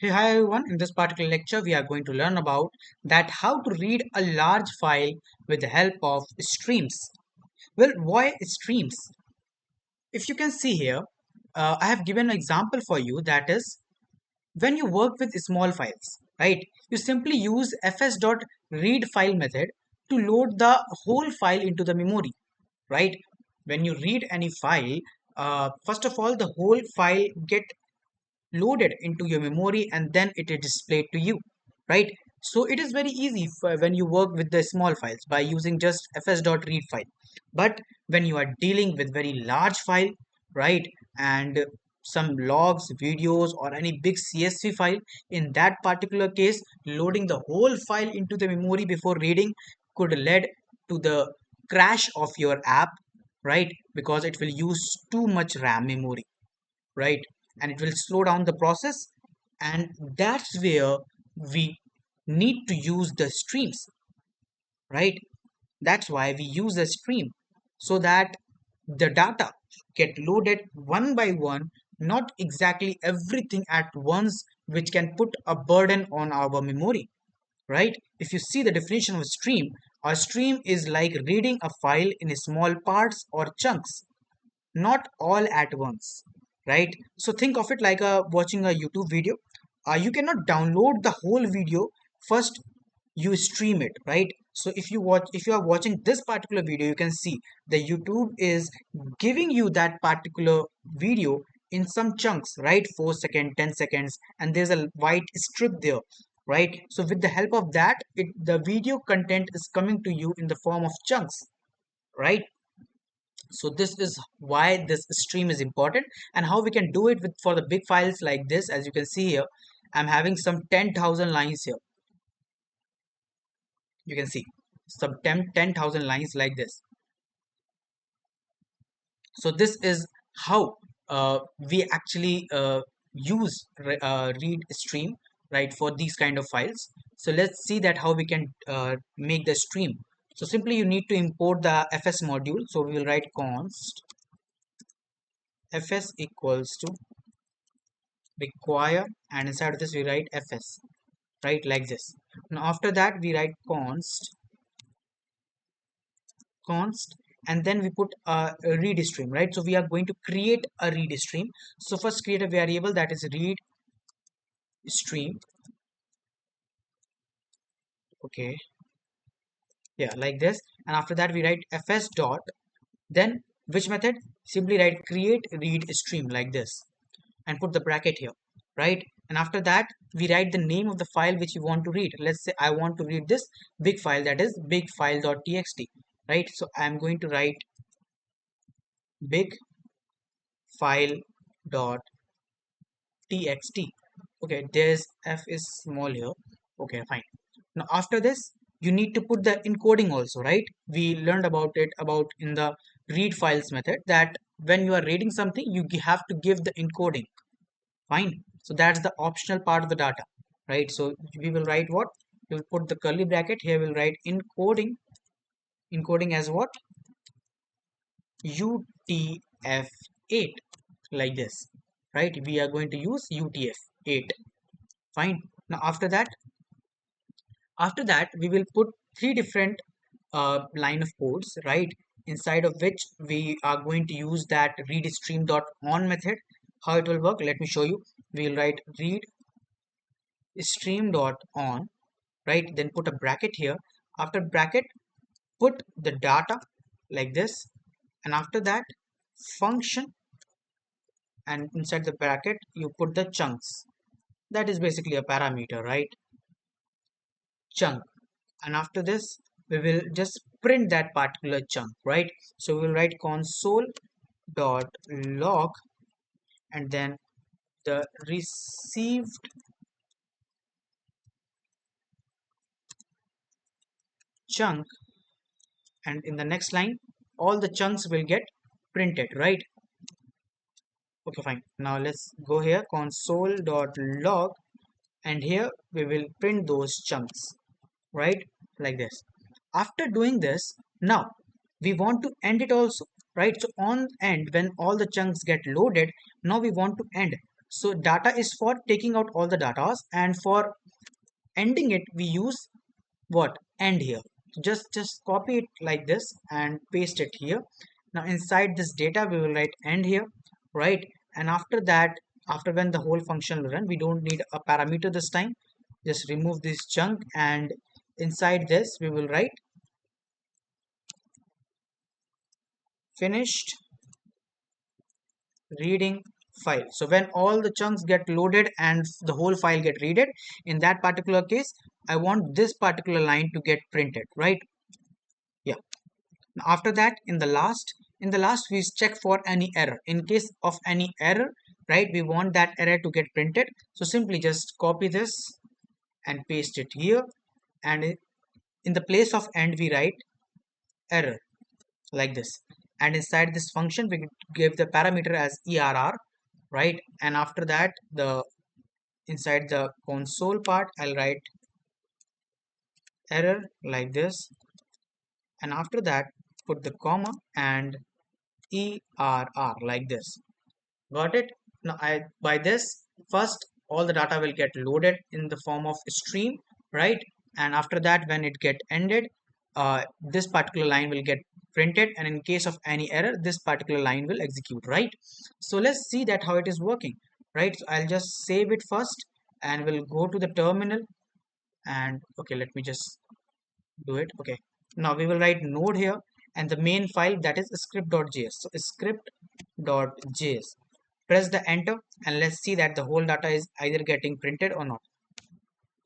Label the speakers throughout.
Speaker 1: Hey, hi everyone. In this particular lecture, we are going to learn about that how to read a large file with the help of streams. Well, why streams? If you can see here, I have given an example for you. That is, when you work with small files, right? You simply use fs.read file method to load the whole file into the memory, right? When you read any file, first of all, the whole file get loaded into your memory and then it is displayed to you, right? So it is very easy for when you work with the small files by using just fs.read file. But when you are dealing with very large file, right, and some logs, videos, or any big csv file, in that particular case loading the whole file into the memory before reading could lead to the crash of your app, right? Because it will use too much ram memory, right? And it will slow down the process, and that's where we need to use the streams, right? That's why we use a stream, so that the data get loaded one by one, not exactly everything at once, which can put a burden on our memory, right? If you see the definition of a stream is like reading a file in small parts or chunks, not all at once, right? So think of it like watching a YouTube video. You cannot download the whole video first, you stream it, right? So if you are watching this particular video, you can see the YouTube is giving you that particular video in some chunks, right? 4 seconds, 10 seconds, and there's a white strip there, right? So with the help of that, the video content is coming to you in the form of chunks, right? So this is why this stream is important, and how we can do it with for the big files like this. As you can see here, I'm having some 10,000 lines here. You can see some 10,000 lines like this. So this is how we actually use read stream, right, for these kind of files. So let's see that how we can make the stream. So simply you need to import the fs module. So we will write const fs equals to require, and inside of this we write fs, right, like this. Now after that we write const, and then we put a read stream, right? So we are going to create a read stream. So first create a variable that is read stream. Okay, yeah, like this. And after that we write fs dot, then which method? Simply write create read stream like this, and put the bracket here, right? And after that we write the name of the file which you want to read. Let's say I want to read this big file, that is big file.txt, right? So I'm going to write big file.txt. Okay, there's f is small here. Okay, fine. Now after this you need to put the encoding also, right? We learned about it about in the read files method, that when you are reading something you have to give the encoding. Fine. So that's the optional part of the data, right? So we will write what? We will put the curly bracket here. We'll write encoding as what? UTF-8, like this, right? We are going to use UTF-8. Fine. Now after that we will put three different line of codes, right? Inside of which we are going to use that read stream dot on method. How it will work? Let me show you. We will write read stream dot on, right? Then put a bracket here. After bracket, put the data like this, and after that function, and inside the bracket you put the chunks. That is basically a parameter, right? Chunk. And after this we will just print that particular chunk, right? So we will write console dot log, and then the received chunk, and in the next line all the chunks will get printed, right? Okay, fine. Now let's go here, console dot log, and here we will print those chunks, right, like this. After doing this, now we want to end it also, right? So on end, when all the chunks get loaded, now we want to end. So data is for taking out all the data, and for ending it we use what? End here. Just copy it like this and paste it here. Now inside this data we will write end here, right? And after that, after when the whole function will run, we don't need a parameter this time. Just remove this chunk, and inside this we will write finished reading file. So when all the chunks get loaded and the whole file get readed, in that particular case I want this particular line to get printed, right? Yeah. After that, in the last we check for any error. In case of any error, right, we want that error to get printed. So simply just copy this and paste it here, and in the place of end we write error like this. And inside this function we give the parameter as err, right? And after that, the inside the console part I'll write error like this, and after that put the comma and err like this. Got it? Now by this, first all the data will get loaded in the form of stream, right? And after that, when it get ended, this particular line will get printed, and in case of any error, this particular line will execute, right? So let's see that how it is working, right? So I'll just save it first, and we'll go to the terminal, and okay, let me just do it. Okay, now we will write node here, and the main file, that is script.js. So script.js, press the enter, and let's see that the whole data is either getting printed or not.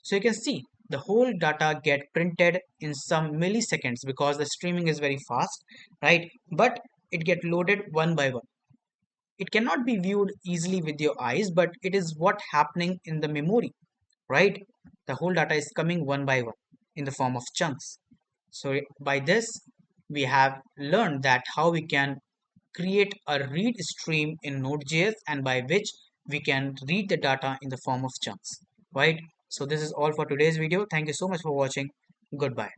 Speaker 1: So you can see the whole data get printed in some milliseconds because the streaming is very fast, right? But it get loaded one by one. It cannot be viewed easily with your eyes, but it is what happening in the memory, right? The whole data is coming one by one in the form of chunks. So by this, we have learned that how we can create a read stream in Node.js, and by which we can read the data in the form of chunks, right? So this is all for today's video. Thank you so much for watching. Goodbye.